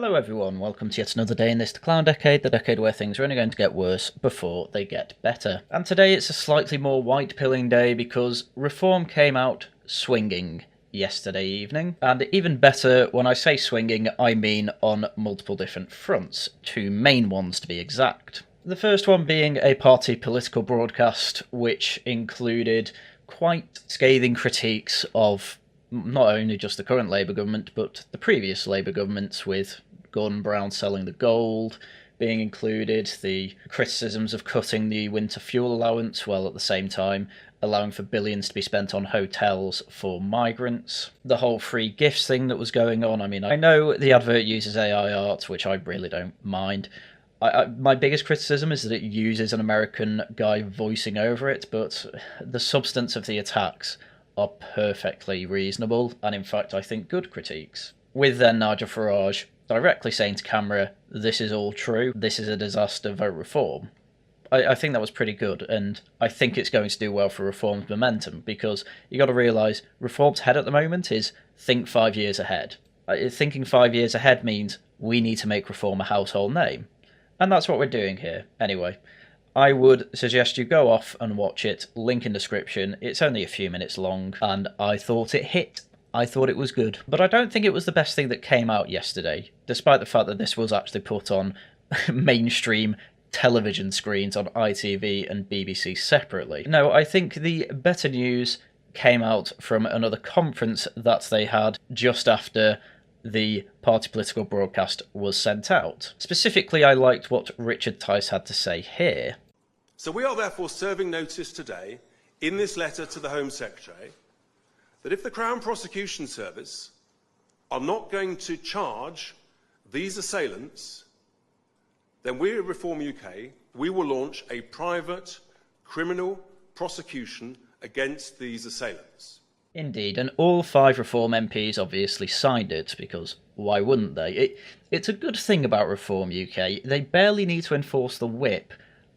Hello everyone, welcome to yet another day in this clown decade, the decade where things are only going to get worse before they get better. And today it's a slightly more white-pilling day because Reform came out swinging yesterday evening. And even better, when I say swinging, I mean on multiple different fronts, two main ones to be exact. The first one being a party political broadcast which included quite scathing critiques of not only just the current Labour government, but the previous Labour governments, with Gordon Brown selling the gold being included, the criticisms of cutting the winter fuel allowance, while at the same time allowing for billions to be spent on hotels for migrants. The whole free gifts thing that was going on. I mean, I know the advert uses AI art, which I really don't mind. My biggest criticism is that it uses an American guy voicing over it, but the substance of the attacks are perfectly reasonable, and in fact I think good critiques. With then Nigel Farage directly saying to camera, this is all true, this is a disaster, vote Reform. I think that was pretty good, and I think it's going to do well for Reform's momentum, because you got to realise Reform's head at the moment is think 5 years ahead. Thinking 5 years ahead means we need to make Reform a household name, and that's what we're doing here. Anyway, I would suggest you go off and watch it, link in description. It's only a few minutes long, and I thought it hit. I thought it was good. But I don't think it was the best thing that came out yesterday, despite the fact that this was actually put on mainstream television screens on ITV and BBC separately. No, I think the better news came out from another conference that they had just after the party political broadcast was sent out. Specifically, I liked what Richard Tice had to say here. So we are therefore serving notice today, in this letter to the Home Secretary, that if the Crown Prosecution Service are not going to charge these assailants, then we at Reform UK, we will launch a private criminal prosecution against these assailants. Indeed, and all 5 Reform MPs obviously signed it, because why wouldn't they? It's a good thing about Reform UK. They barely need to enforce the whip,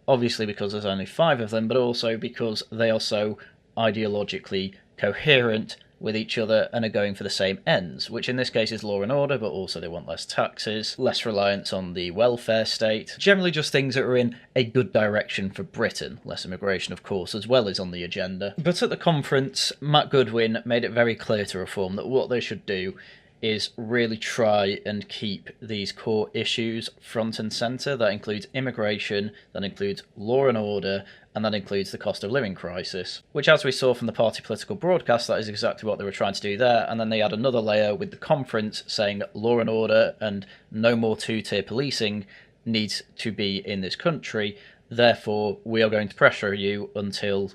obviously because there's only 5 of them, but also because they are so ideologically coherent with each other and are going for the same ends, which in this case is law and order, but also they want less taxes, less reliance on the welfare state, generally just things that are in a good direction for Britain. Less immigration, of course, as well, is on the agenda. But at the conference, Matt Goodwin made it very clear to Reform that what they should do is really try and keep these core issues front and centre. That includes immigration, that includes law and order, and that includes the cost of living crisis, which, as we saw from the party political broadcast, that is exactly what they were trying to do there. And then they had another layer with the conference saying law and order and no more two-tier policing needs to be in this country. Therefore, we are going to pressure you until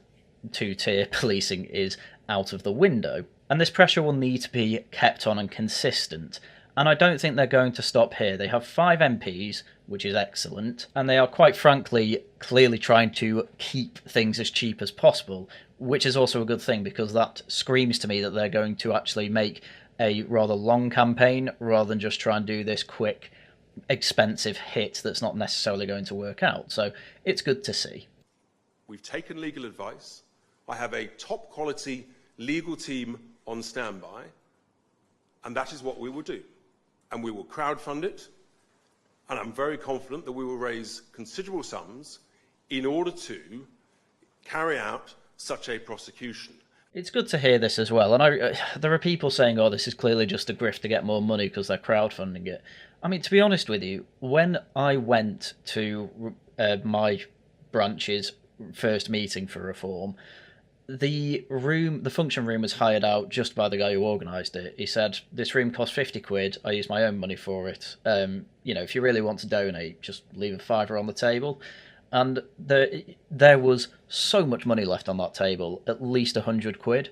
two-tier policing is out of the window. And this pressure will need to be kept on and consistent. And I don't think they're going to stop here. They have 5 MPs, which is excellent, and they are quite frankly clearly trying to keep things as cheap as possible, which is also a good thing, because that screams to me that they're going to actually make a rather long campaign rather than just try and do this quick, expensive hit that's not necessarily going to work out. So it's good to see. We've taken legal advice. I have a top quality legal team on standby, and that is what we will do. And we will crowdfund it, and I'm very confident that we will raise considerable sums in order to carry out such a prosecution. It's good to hear this as well, and there are people saying, oh, this is clearly just a grift to get more money because they're crowdfunding it. I mean, to be honest with you, when I went to my branch's first meeting for Reform, the function room was hired out just by the guy who organised it. He said, this room costs 50 quid, I use my own money for it. If you really want to donate, just leave a £5 on the table. And there was so much money left on that table, at least 100 quid.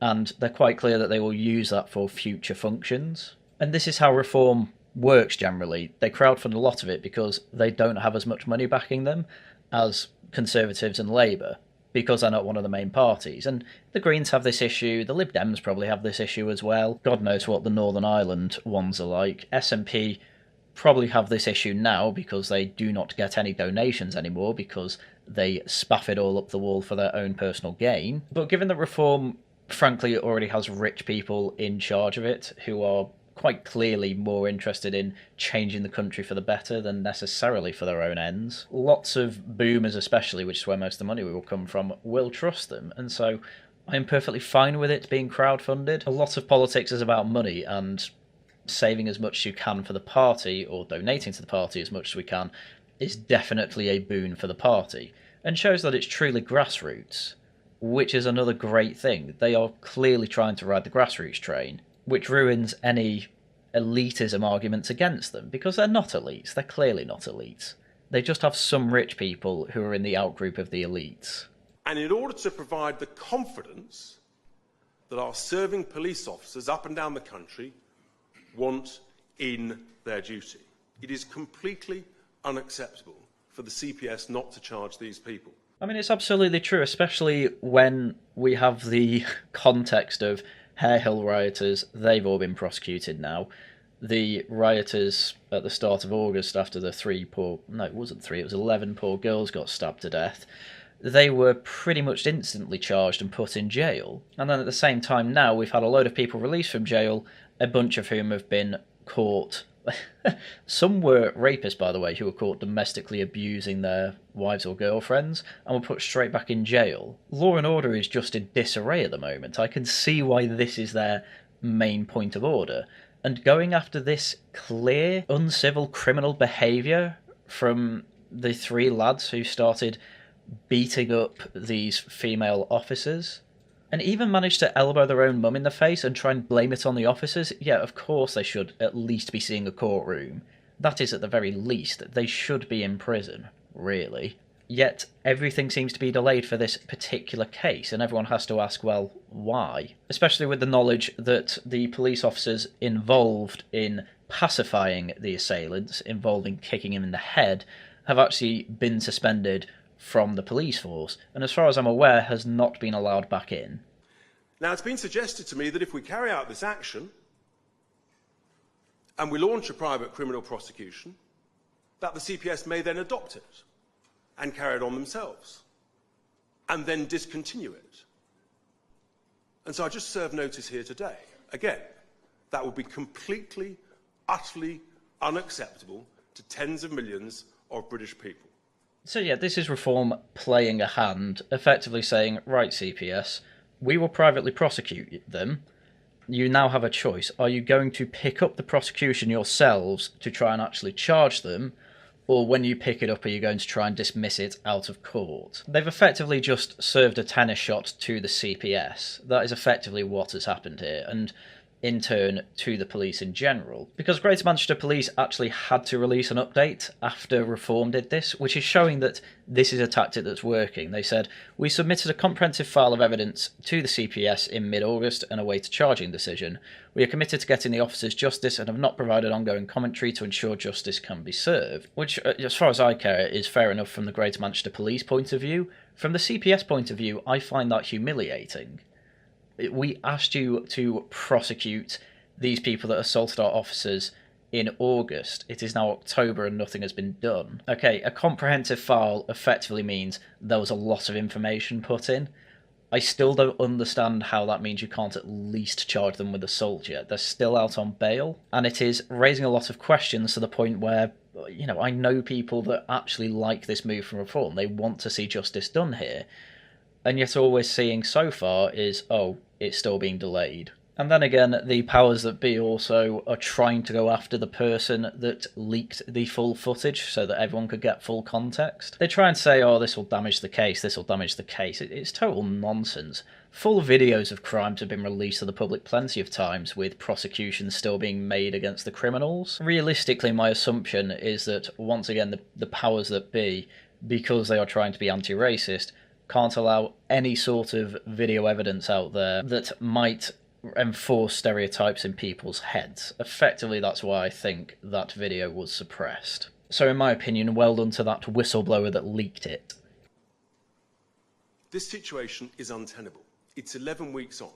And they're quite clear that they will use that for future functions. And this is how Reform works generally. They crowdfund a lot of it because they don't have as much money backing them as Conservatives and Labour, because they're not one of the main parties. And the Greens have this issue, the Lib Dems probably have this issue as well. God knows what the Northern Ireland ones are like. SNP probably have this issue now because they do not get any donations anymore because they spaff it all up the wall for their own personal gain. But given that Reform, frankly, already has rich people in charge of it who are quite clearly more interested in changing the country for the better than necessarily for their own ends. Lots of boomers especially, which is where most of the money will come from, will trust them, and so I'm perfectly fine with it being crowdfunded. A lot of politics is about money, and saving as much as you can for the party, or donating to the party as much as we can, is definitely a boon for the party, and shows that it's truly grassroots, which is another great thing. They are clearly trying to ride the grassroots train, which ruins any elitism arguments against them, because they're not elites. They're clearly not elites. They just have some rich people who are in the outgroup of the elites. And in order to provide the confidence that our serving police officers up and down the country want in their duty, it is completely unacceptable for the CPS not to charge these people. I mean, it's absolutely true, especially when we have the context of Hare Hill rioters. They've all been prosecuted now. The rioters at the start of August, after the 11 poor girls got stabbed to death, they were pretty much instantly charged and put in jail. And then at the same time now, we've had a load of people released from jail, a bunch of whom have been caught. Some were rapists, by the way, who were caught domestically abusing their wives or girlfriends and were put straight back in jail. Law and order is just in disarray at the moment. I can see why this is their main point of order. And going after this clear, uncivil criminal behaviour from the three lads who started beating up these female officers, and even managed to elbow their own mum in the face and try and blame it on the officers, yeah, of course they should at least be seeing a courtroom. That is at the very least. They should be in prison, really. Yet everything seems to be delayed for this particular case, and everyone has to ask, well, why? Especially with the knowledge that the police officers involved in pacifying the assailants, involved in kicking him in the head, have actually been suspended from the police force, and as far as I'm aware, has not been allowed back in. Now, it's been suggested to me that if we carry out this action and we launch a private criminal prosecution, that the CPS may then adopt it and carry it on themselves and then discontinue it. And so I just serve notice here today. Again, that would be completely, utterly unacceptable to tens of millions of British people. So yeah, this is Reform playing a hand, effectively saying, right, CPS, we will privately prosecute them. You now have a choice. Are you going to pick up the prosecution yourselves to try and actually charge them, or when you pick it up, are you going to try and dismiss it out of court? They've effectively just served a tennis shot to the CPS. That is effectively what has happened here, and in turn to the police in general. Because Greater Manchester Police actually had to release an update after Reform did this, which is showing that this is a tactic that's working. They said, we submitted a comprehensive file of evidence to the CPS in mid-August and await a charging decision. We are committed to getting the officers justice and have not provided ongoing commentary to ensure justice can be served. Which, as far as I care, is fair enough from the Greater Manchester Police point of view. From the CPS point of view, I find that humiliating. We asked you to prosecute these people that assaulted our officers in August. It is now October and nothing has been done. Okay, a comprehensive file effectively means there was a lot of information put in. I still don't understand how that means you can't at least charge them with assault yet. They're still out on bail, and it is raising a lot of questions to the point where, you know, I know people that actually like this move from Reform. They want to see justice done here. And yet all we're seeing so far is, oh, it's still being delayed. And then again, the powers that be also are trying to go after the person that leaked the full footage so that everyone could get full context. They try and say, oh, this will damage the case, this will damage the case. It's total nonsense. Full videos of crimes have been released to the public plenty of times, with prosecutions still being made against the criminals. Realistically, my assumption is that, once again, the powers that be, because they are trying to be anti-racist, can't allow any sort of video evidence out there that might enforce stereotypes in people's heads. Effectively, that's why I think that video was suppressed. So in my opinion, well done to that whistleblower that leaked it. This situation is untenable. It's 11 weeks on.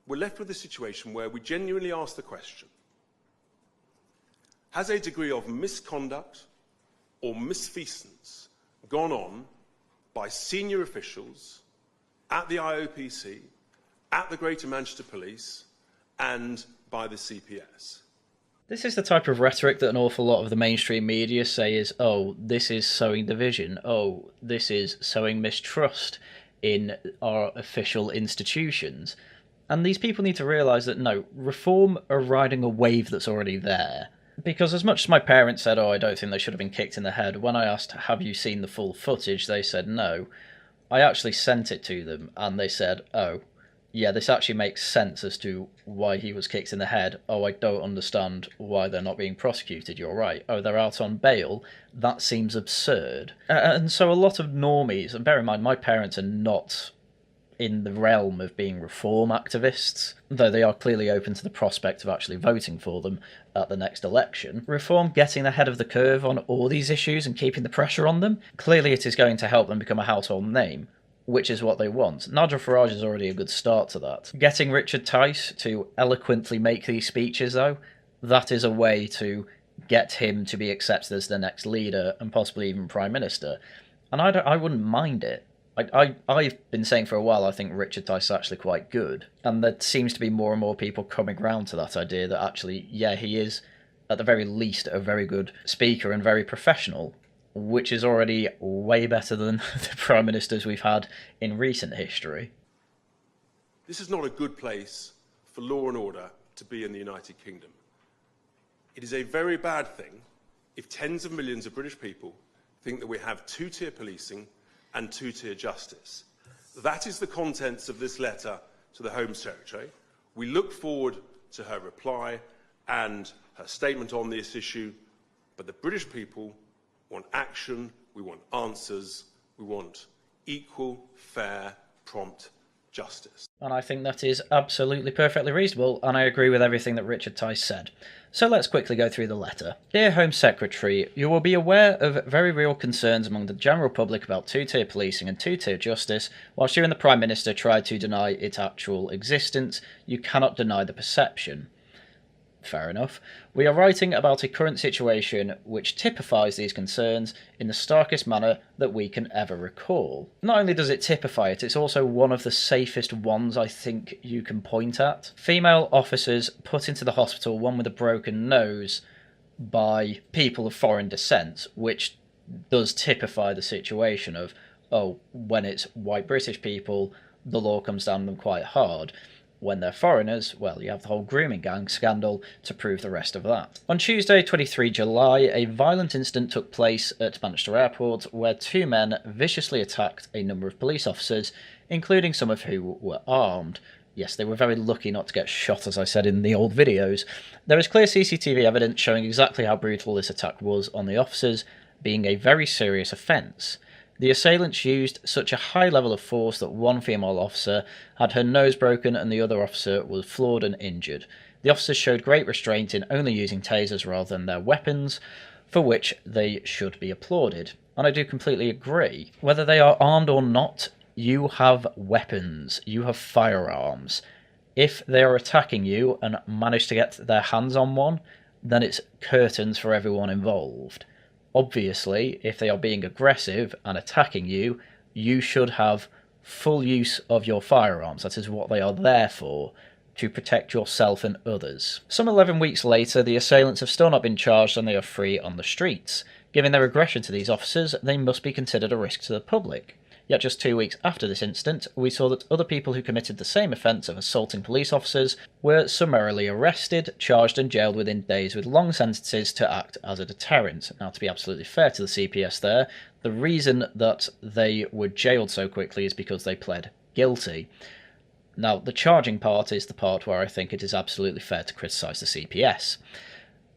We're left with a situation where we genuinely ask the question, has a degree of misconduct or misfeasance gone on by senior officials at the IOPC, at the Greater Manchester Police, and by the CPS. This is the type of rhetoric that an awful lot of the mainstream media say is, oh, this is sowing division, oh, this is sowing mistrust in our official institutions. And these people need to realise that, no, reform are riding a wave that's already there. Because as much as my parents said, oh, I don't think they should have been kicked in the head, when I asked, have you seen the full footage, they said no. I actually sent it to them, and they said, oh, yeah, this actually makes sense as to why he was kicked in the head. Oh, I don't understand why they're not being prosecuted. You're right. Oh, they're out on bail. That seems absurd. And so a lot of normies, and bear in mind, my parents are not in the realm of being reform activists, though they are clearly open to the prospect of actually voting for them at the next election. Reform getting ahead of the curve on all these issues and keeping the pressure on them, clearly it is going to help them become a household name, which is what they want. Nigel Farage is already a good start to that. Getting Richard Tice to eloquently make these speeches, though, that is a way to get him to be accepted as the next leader and possibly even Prime Minister. And I wouldn't mind it. I've been saying for a while I think Richard Tice is actually quite good. And there seems to be more and more people coming round to that idea that actually, yeah, he is, at the very least, a very good speaker and very professional, which is already way better than the Prime Ministers we've had in recent history. This is not a good place for law and order to be in the United Kingdom. It is a very bad thing if tens of millions of British people think that we have two-tier policing and two-tier justice. That is the contents of this letter to the Home Secretary. We look forward to her reply and her statement on this issue, but the British people want action, we want answers, we want equal, fair, prompt justice. And I think that is absolutely perfectly reasonable, and I agree with everything that Richard Tice said. So let's quickly go through the letter. Dear Home Secretary, you will be aware of very real concerns among the general public about two-tier policing and two-tier justice. Whilst you and the Prime Minister tried to deny its actual existence, you cannot deny the perception. Fair enough. We are writing about a current situation which typifies these concerns in the starkest manner that we can ever recall. Not only does it typify it, it's also one of the safest ones I think you can point at. Female officers put into the hospital, one with a broken nose, by people of foreign descent, which does typify the situation of, oh, when it's white British people, the law comes down on them quite hard. When they're foreigners, well, you have the whole grooming gang scandal to prove the rest of that. On Tuesday, 23 July, a violent incident took place at Manchester Airport where two men viciously attacked a number of police officers, including some of who were armed. Yes, they were very lucky not to get shot, as I said in the old videos. There is clear CCTV evidence showing exactly how brutal this attack was on the officers, being a very serious offence. The assailants used such a high level of force that one female officer had her nose broken and the other officer was floored and injured. The officers showed great restraint in only using tasers rather than their weapons, for which they should be applauded. And I do completely agree. Whether they are armed or not, you have weapons, you have firearms. If they are attacking you and manage to get their hands on one, then it's curtains for everyone involved. Obviously, if they are being aggressive and attacking you, you should have full use of your firearms. That is what they are there for, to protect yourself and others. Some 11 weeks later, the assailants have still not been charged and they are free on the streets. Given their aggression to these officers, they must be considered a risk to the public. Yet just 2 weeks after this incident, we saw that other people who committed the same offence of assaulting police officers were summarily arrested, charged and jailed within days with long sentences to act as a deterrent. Now, to be absolutely fair to the CPS there, the reason that they were jailed so quickly is because they pled guilty. Now, the charging part is the part where I think it is absolutely fair to criticise the CPS.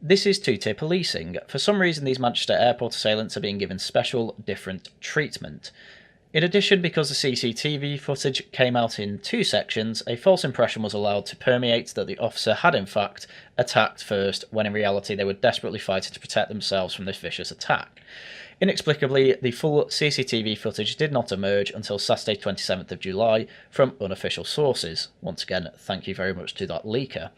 This is two-tier policing. For some reason, these Manchester Airport assailants are being given special, different treatment. In addition, because the CCTV footage came out in two sections, a false impression was allowed to permeate that the officer had in fact attacked first, when in reality they were desperately fighting to protect themselves from this vicious attack. Inexplicably, the full CCTV footage did not emerge until Saturday 27th of July from unofficial sources. Once again, thank you very much to that leaker.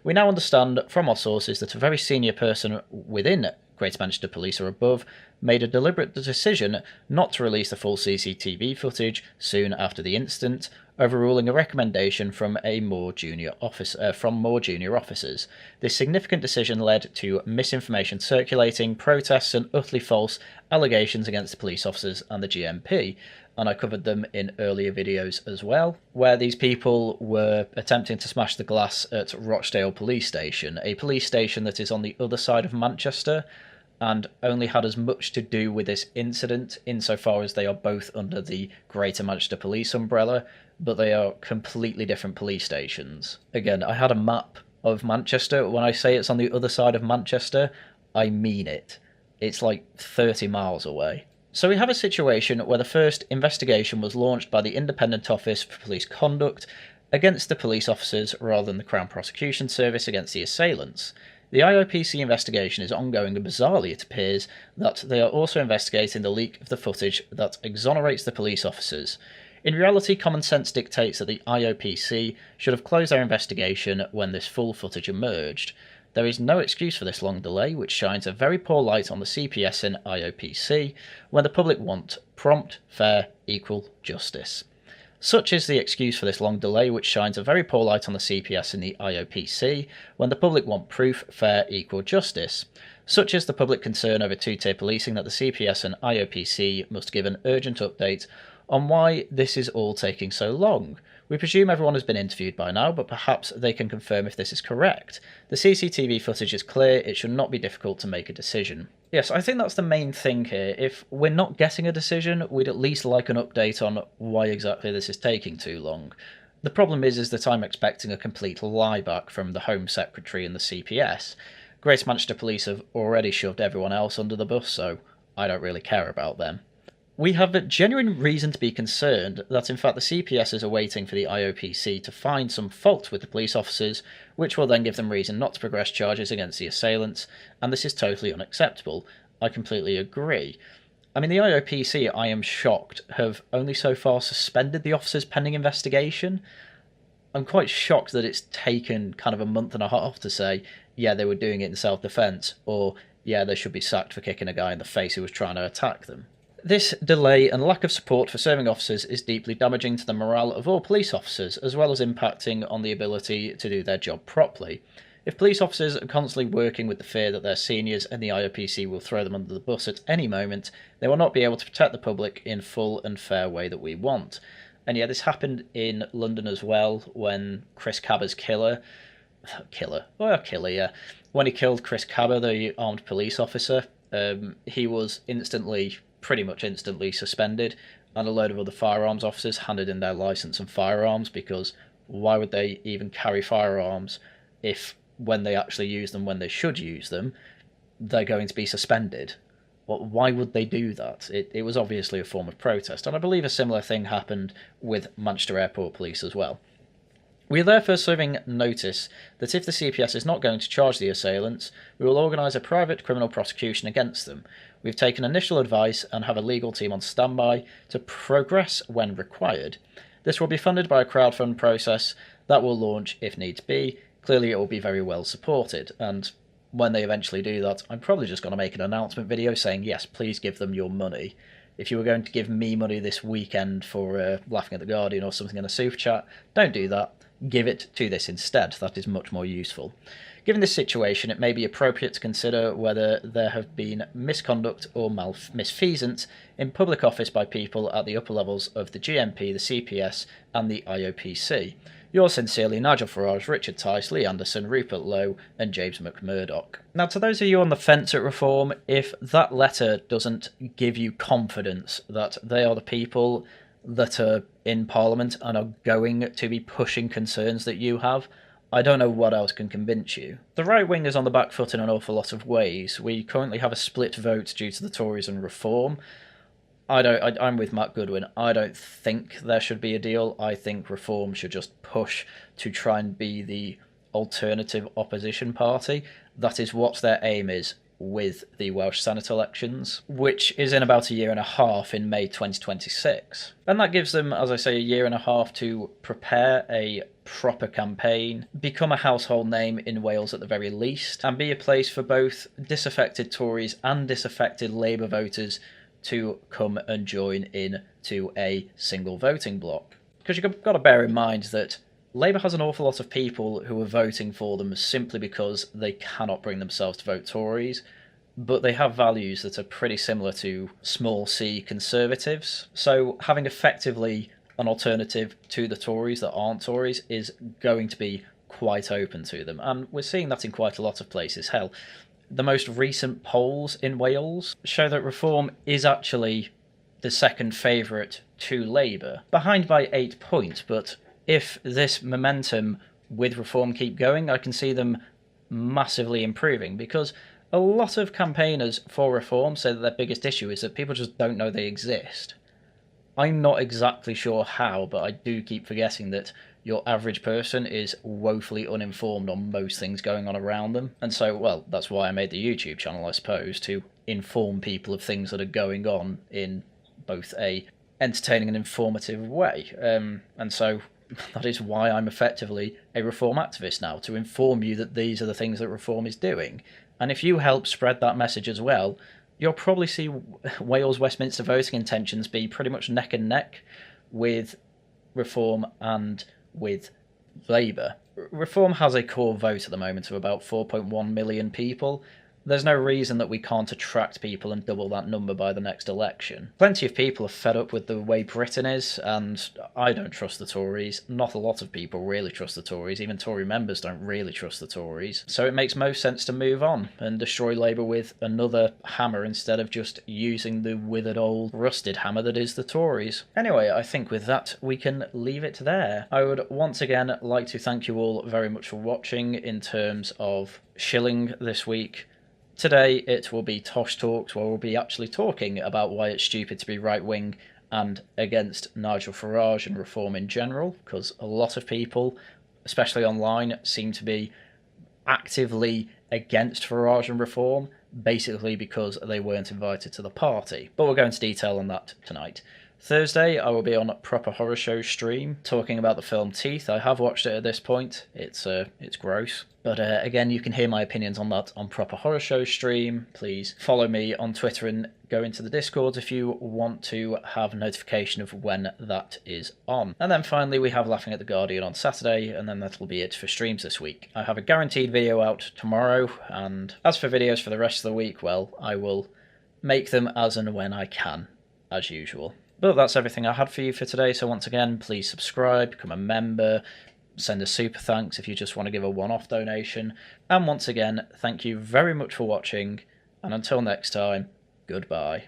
We now understand from our sources that a very senior person within Greater Manchester Police or above, made a deliberate decision not to release the full CCTV footage soon after the incident, overruling a recommendation from more junior officers. This significant decision led to misinformation circulating, protests, and utterly false allegations against the police officers and the GMP, and I covered them in earlier videos as well, where these people were attempting to smash the glass at Rochdale Police Station, a police station that is on the other side of Manchester, and only had as much to do with this incident insofar as they are both under the Greater Manchester Police umbrella, but they are completely different police stations. Again, I had a map of Manchester. When I say it's on the other side of Manchester, I mean it. It's like 30 miles away. So we have a situation where the first investigation was launched by the Independent Office for Police Conduct against the police officers rather than the Crown Prosecution Service against the assailants. The IOPC investigation is ongoing, and bizarrely it appears that they are also investigating the leak of the footage that exonerates the police officers. In reality, common sense dictates that the IOPC should have closed their investigation when this full footage emerged. There is no excuse for this long delay, which shines a very poor light on the CPS and IOPC when the public want prompt, fair, equal justice. Such is the excuse for this long delay, which shines a very poor light on the CPS and the IOPC when the public want proof, fair, equal justice. Such is the public concern over two-tier policing that the CPS and IOPC must give an urgent update on why this is all taking so long. We presume everyone has been interviewed by now, but perhaps they can confirm if this is correct. The CCTV footage is clear, it should not be difficult to make a decision. Yes, I think that's the main thing here. If we're not getting a decision, we'd at least like an update on why exactly this is taking too long. The problem is that I'm expecting a complete lie back from the Home Secretary and the CPS. Greater Manchester Police have already shoved everyone else under the bus, so I don't really care about them. We have a genuine reason to be concerned that in fact the CPSs are waiting for the IOPC to find some fault with the police officers, which will then give them reason not to progress charges against the assailants, and this is totally unacceptable. I completely agree. I mean, the IOPC, I am shocked, have only so far suspended the officers pending investigation. I'm quite shocked that it's taken kind of a month and a half to say, yeah, they were doing it in self-defence, or yeah, they should be sacked for kicking a guy in the face who was trying to attack them. This delay and lack of support for serving officers is deeply damaging to the morale of all police officers, as well as impacting on the ability to do their job properly. If police officers are constantly working with the fear that their seniors and the IOPC will throw them under the bus at any moment, they will not be able to protect the public in full and fair way that we want. And yeah, this happened in London as well, when Chris Cabba's when he killed Chris Cabba, the armed police officer, he was pretty much instantly suspended, and a load of other firearms officers handed in their licence and firearms, because why would they even carry firearms if when they actually use them when they should use them, they're going to be suspended? Why would they do that? It was obviously a form of protest, and I believe a similar thing happened with Manchester Airport Police as well. We are therefore serving notice that if the CPS is not going to charge the assailants, we will organise a private criminal prosecution against them. We've taken initial advice and have a legal team on standby to progress when required. This will be funded by a crowdfund process that will launch if needs be. Clearly it will be very well supported, and when they eventually do that, I'm probably just going to make an announcement video saying, yes, please give them your money. If you were going to give me money this weekend for laughing at the Guardian or something in a super chat, don't do that. Give it to this instead. That is much more useful. Given this situation, it may be appropriate to consider whether there have been misconduct or misfeasance in public office by people at the upper levels of the GMP, the CPS and the IOPC. Yours sincerely, Nigel Farage, Richard Tice, Lee Anderson, Rupert Lowe and James McMurdoch. Now, to those of you on the fence at reform, if that letter doesn't give you confidence that they are the people that are in Parliament and are going to be pushing concerns that you have, I don't know what else can convince you. The right wing is on the back foot in an awful lot of ways. We currently have a split vote due to the Tories and reform. I'm with Matt Goodwin. I don't think there should be a deal. I think reform should just push to try and be the alternative opposition party. That is what their aim is with the Welsh Senate elections, which is in about a year and a half in May 2026. And that gives them, as I say, a year and a half to prepare a proper campaign, become a household name in Wales at the very least, and be a place for both disaffected Tories and disaffected Labour voters to come and join in to a single voting bloc. Because you've got to bear in mind that Labour has an awful lot of people who are voting for them simply because they cannot bring themselves to vote Tories, but they have values that are pretty similar to small c Conservatives. So having effectively an alternative to the Tories that aren't Tories is going to be quite open to them. And we're seeing that in quite a lot of places. Hell, the most recent polls in Wales show that Reform is actually the second favourite to Labour, behind by 8 points, but if this momentum with Reform keep going, I can see them massively improving, because a lot of campaigners for Reform say that their biggest issue is that people just don't know they exist. I'm not exactly sure how, but I do keep forgetting that your average person is woefully uninformed on most things going on around them. And so, well, that's why I made the YouTube channel, I suppose, to inform people of things that are going on in both a entertaining and informative way. And so that is why I'm effectively a Reform activist now, to inform you that these are the things that Reform is doing. And if you help spread that message as well, you'll probably see Wales Westminster voting intentions be pretty much neck and neck with Reform and with Labour. Reform has a core vote at the moment of about 4.1 million people. There's no reason that we can't attract people and double that number by the next election. Plenty of people are fed up with the way Britain is, and I don't trust the Tories. Not a lot of people really trust the Tories. Even Tory members don't really trust the Tories. So it makes most sense to move on and destroy Labour with another hammer instead of just using the withered old rusted hammer that is the Tories. Anyway, I think with that we can leave it there. I would once again like to thank you all very much for watching in terms of shilling this week. Today it will be Tosh Talks, where we'll be actually talking about why it's stupid to be right-wing and against Nigel Farage and Reform in general, because a lot of people, especially online, seem to be actively against Farage and Reform, basically because they weren't invited to the party. But we'll go into detail on that tonight. Thursday, I will be on Proper Horror Show stream, talking about the film Teeth. I have watched it at this point. It's gross. But again, you can hear my opinions on that on Proper Horror Show stream. Please follow me on Twitter and go into the Discord if you want to have notification of when that is on. And then finally, we have Laughing at the Guardian on Saturday, and then that'll be it for streams this week. I have a guaranteed video out tomorrow, and as for videos for the rest of the week, well, I will make them as and when I can, as usual. But that's everything I had for you for today, so once again, please subscribe, become a member, send a super thanks if you just want to give a one-off donation. And once again, thank you very much for watching, and until next time, goodbye.